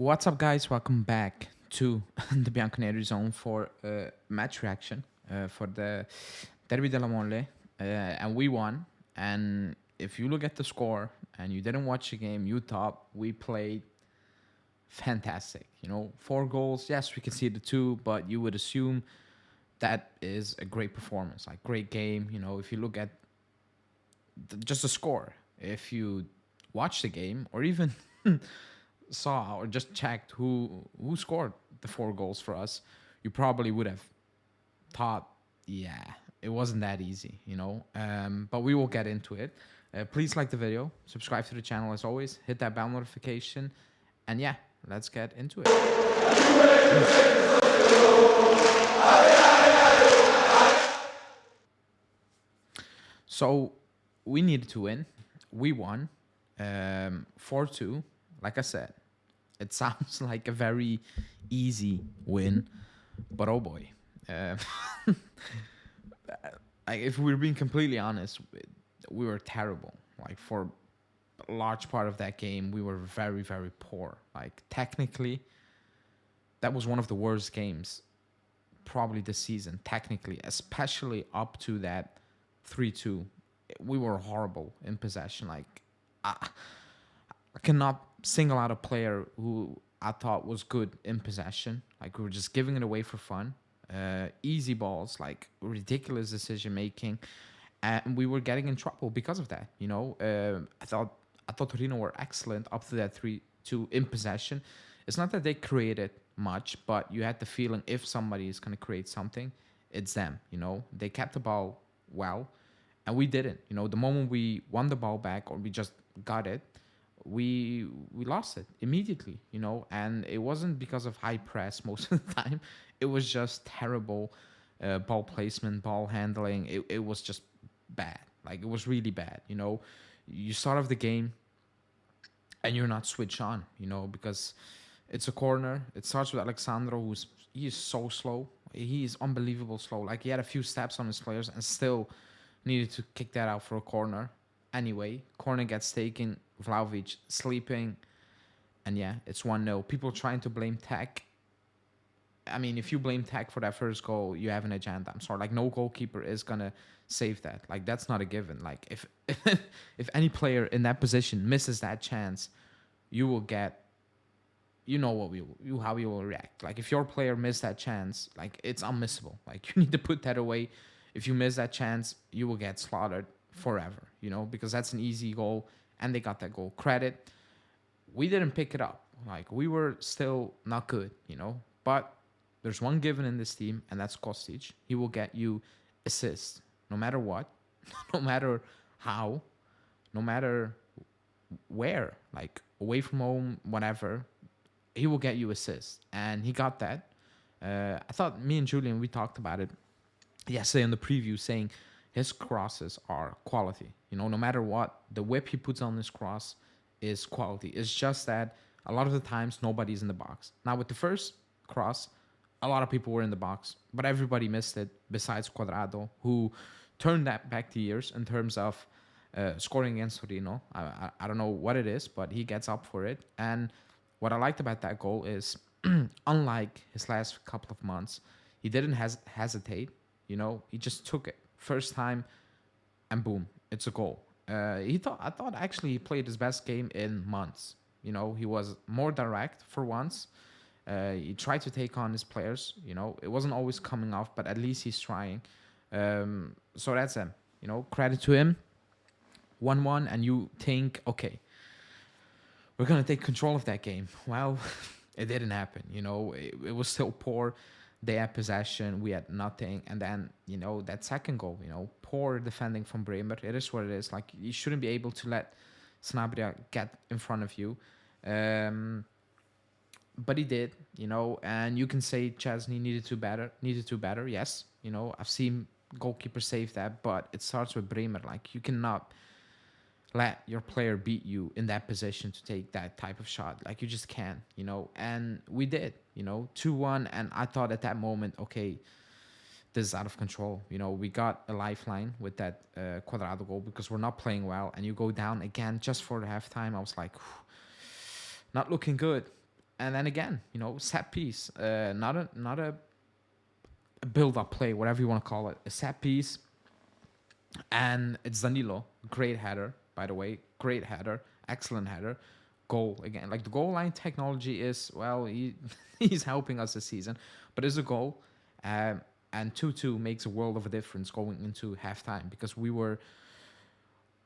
What's up, guys? Welcome back to the Bianconeri Zone for match reaction for the Derby della Mole, and we won. And if you look at the score and you didn't watch the game, you thought we played fantastic. 4 goals. Yes, we can see the two, but you would assume that is a great performance, like great game. If you look at just the score, if you watch the game or even saw or just checked who scored the 4 goals for us, you probably would have thought, yeah, it wasn't that easy. But we will get into it. Please like the video, subscribe to the channel as always, hit that bell notification, and yeah, let's get into it. So we needed to win. We won 4-2. Like I said, it sounds like a very easy win, but oh boy. Uh, if we're being completely honest, we were terrible. Like for a large part of that game, we were very, very poor. Like technically, that was one of the worst games probably this season, technically, especially up to that 3-2. We were horrible in possession. Like I cannot single out a player who I thought was good in possession. Like we were just giving it away for fun. Easy balls, like ridiculous decision making, and we were getting in trouble because of that. I thought Torino were excellent up to that 3-2 in possession. It's not that they created much, but you had the feeling if somebody is going to create something, it's them. They kept the ball well, and we didn't. The moment we won the ball back or we just got it, we lost it immediately. And it wasn't because of high press most of the time. It was just terrible ball placement, ball handling. It was just bad. Like it was really bad. You start off the game and you're not switched on. Because it's a corner. It starts with Alexandro, he is so slow. He is unbelievable slow. Like he had a few steps on his players and still needed to kick that out for a corner. Anyway, corner gets taken. Vlahovic sleeping, and yeah, it's 1-0. People trying to blame Tech. I mean, if you blame Tech for that first goal, you have an agenda. I'm sorry. Like no goalkeeper is gonna save that. Like that's not a given. Like if if any player in that position misses that chance, you will get. How you will react. Like if your player missed that chance, like it's unmissable. Like you need to put that away. If you miss that chance, you will get slaughtered forever. Because that's an easy goal, and they got that goal. Credit. We didn't pick it up. Like we were still not good. But there's one given in this team, and that's Kostic. He will get you assists no matter what, no matter how, no matter where. Like away from home, whatever. He will get you assists, and he got that. I thought me and Julian, we talked about it yesterday in the preview, saying his crosses are quality. No matter what, the whip he puts on this cross is quality. It's just that a lot of the times nobody's in the box. Now with the first cross, a lot of people were in the box, but everybody missed it besides Cuadrado, who turned that back to years in terms of scoring against Torino. I don't know what it is, but he gets up for it. And what I liked about that goal is, unlike his last couple of months, he didn't hesitate. He just took it first time, and boom, it's a goal. I thought actually he played his best game in months. He was more direct for once. He tried to take on his players. It wasn't always coming off, but at least he's trying. So that's him. Credit to him. 1-1, and you think, okay, we're gonna take control of that game. Well, it didn't happen. It was still poor. They had possession, we had nothing, and then that second goal. Poor defending from Bremer. It is what it is. Like you shouldn't be able to let Sanabria get in front of you, but he did. And you can say Chesney needed to better. Yes, I've seen goalkeepers save that, but it starts with Bremer. Like you cannot let your player beat you in that position to take that type of shot. Like you just can't, and we did, 2-1. And I thought at that moment, okay, this is out of control. We got a lifeline with that Cuadrado goal because we're not playing well, and you go down again just for the halftime. I was like, not looking good. And then again, set piece, not a build up play, whatever you want to call it, a set piece, and it's Danilo, great header, by the way, great header, excellent header, goal again. Like the goal line technology is well, he's helping us this season, but it's a goal, and 2-2 makes a world of a difference going into halftime because we were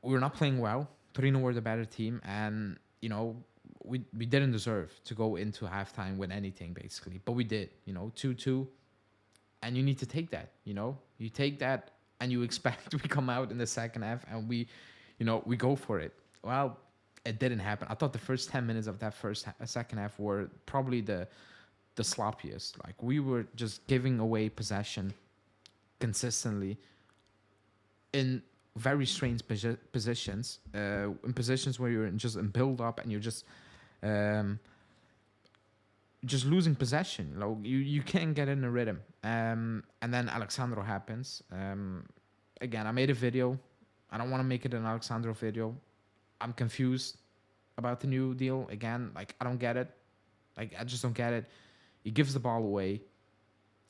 not playing well. Torino were the better team, and we didn't deserve to go into halftime with anything basically, but we did. 2-2, and you need to take that. You take that, and you expect we come out in the second half and we go for it. Well, it didn't happen. I thought the first 10 minutes of that second half were probably the sloppiest. Like we were just giving away possession consistently in very strange positions, in positions where you're just in build up and you're um, just losing possession. You can't get in a rhythm. And then Alexandro happens. Again, I made a video. I don't want to make it an Alexandro video. I'm confused about the new deal. Again, like I don't get it. Like I just don't get it. He gives the ball away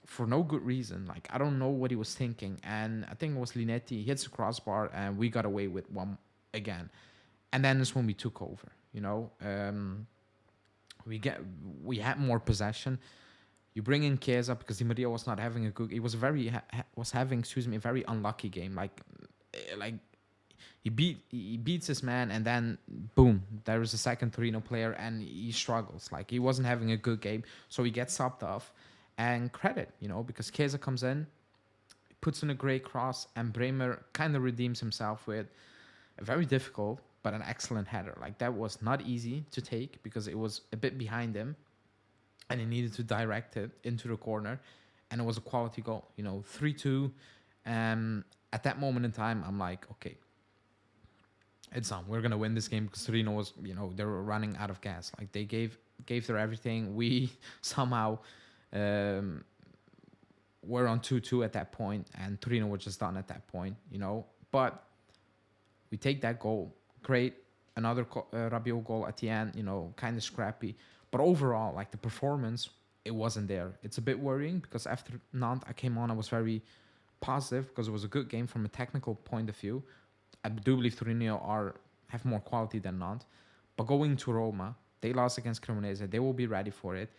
for no good reason. Like I don't know what he was thinking. And I think it was Linetti. He hits the crossbar, and we got away with one again. And then is when we took over. We had more possession. You bring in Chiesa because Di Maria was not having a good. He was having a very unlucky game. Like he beats his man, and then boom, there is a second Torino player, and he struggles. Like he wasn't having a good game, so he gets subbed off. And credit, because Chiesa comes in, puts in a great cross, and Bremer kind of redeems himself with a very difficult but an excellent header. Like that was not easy to take because it was a bit behind him, and he needed to direct it into the corner, and it was a quality goal. 3-2. At that moment in time, I'm like, okay, it's on. We're gonna win this game because Torino was, they were running out of gas. Like they gave their everything. We somehow were on 2-2 at that point, and Torino were just done at that point. But we take that goal. Great, another Rabiot goal at the end. Kind of scrappy, but overall, like the performance, it wasn't there. It's a bit worrying because after Nantes, I came on. I was very positive because it was a good game from a technical point of view. I do believe Torino have more quality than Nantes, but going to Roma, they lost against Cremonese. They will be ready for it.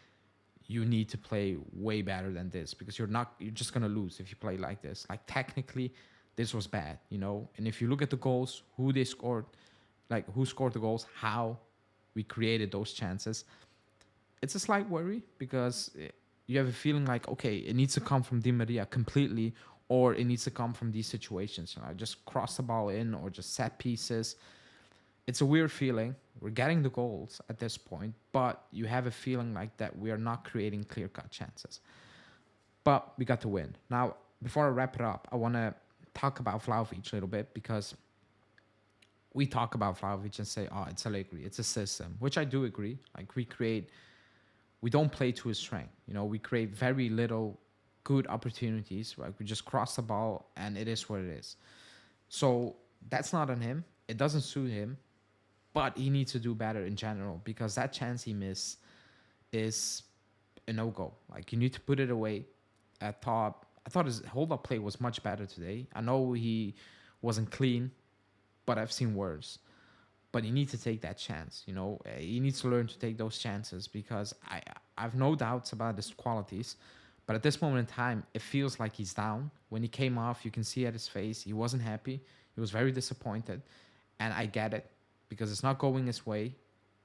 You need to play way better than this because you're just gonna lose if you play like this. Like technically, this was bad, And if you look at the goals, who they scored, like who scored the goals, how we created those chances, it's a slight worry because you have a feeling like, okay, it needs to come from Di Maria completely, or it needs to come from these situations. Just cross the ball in or just set pieces. It's a weird feeling. We're getting the goals at this point, but you have a feeling like that we are not creating clear-cut chances. But we got to win. Now, before I wrap it up, I want to talk about Vlahovic a little bit because we talk about Vlahovic and say, oh, it's Allegri, it's a system, which I do agree. Like we don't play to his strength. We create very little good opportunities. Like we just cross the ball and it is what it is. So that's not on him. It doesn't suit him, but he needs to do better in general because that chance he missed is a no-go. Like you need to put it away. I thought his hold-up play was much better today. I know he wasn't clean, but I've seen worse. But he needs to take that chance. He needs to learn to take those chances because I've no doubts about his qualities. But at this moment in time, it feels like he's down. When he came off, you can see at his face, he wasn't happy. He was very disappointed. And I get it because it's not going his way.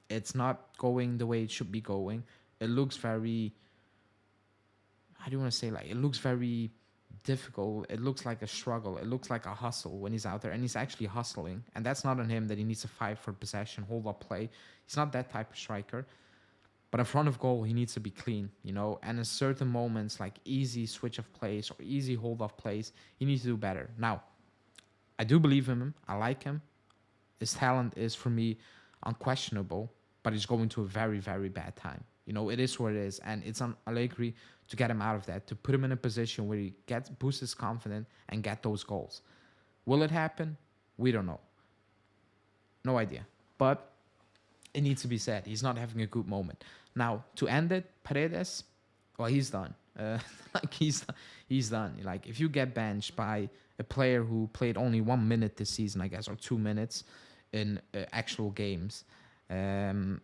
It's not going the way it should be going. It looks very, how do you want to say, like, it looks very difficult. It looks like a struggle. It looks like a hustle when he's out there, and he's actually hustling. And that's not on him that he needs to fight for possession, hold up play. He's not that type of striker. But in front of goal, he needs to be clean, and in certain moments, like easy switch of plays or easy hold off plays, he needs to do better. Now, I do believe in him. I like him. His talent is, for me, unquestionable, but he's going to a very, very bad time. It is what it is, and it's on Allegri to get him out of that, to put him in a position where he boosts his confidence and get those goals. Will it happen? We don't know. No idea. But It needs to be said. He's not having a good moment. Now, to end it, Paredes, well, he's done. Like he's done. Like if you get benched by a player who played only 1 minute this season, I guess, or 2 minutes in actual games, um,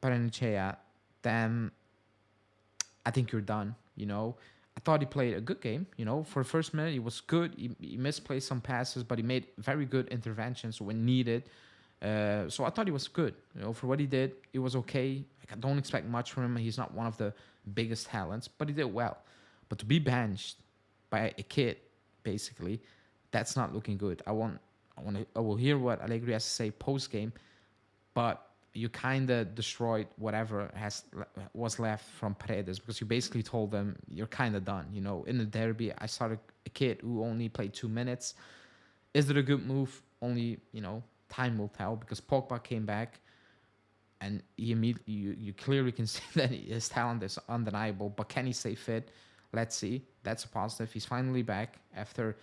Parenchea, then I think you're done. I thought he played a good game. For the first minute, he was good. He misplaced some passes, but he made very good interventions when needed. So I thought he was good. For what he did, it was okay. Like, I don't expect much from him. He's not one of the biggest talents, but he did well. But to be benched by a kid, basically, that's not looking good. I will hear what Allegri has to say post game, but you kind of destroyed whatever was left from Paredes, because you basically told them you're kind of done. In the derby, I started a kid who only played 2 minutes. Is it a good move? Only time will tell, because Pogba came back, and he immediately you clearly can see that his talent is undeniable. But can he stay fit? Let's see. That's a positive. He's finally back after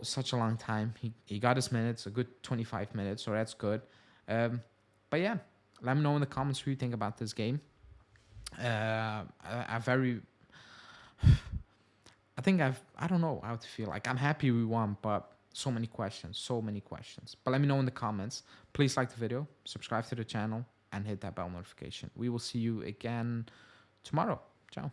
such a long time. He got his minutes, a good 25 minutes, so that's good. But yeah, let me know in the comments what you think about this game. I very, I don't know how to feel. Like, I'm happy we won, but so many questions. But let me know in the comments. Please like the video, subscribe to the channel, and hit that bell notification. We will see you again tomorrow. Ciao.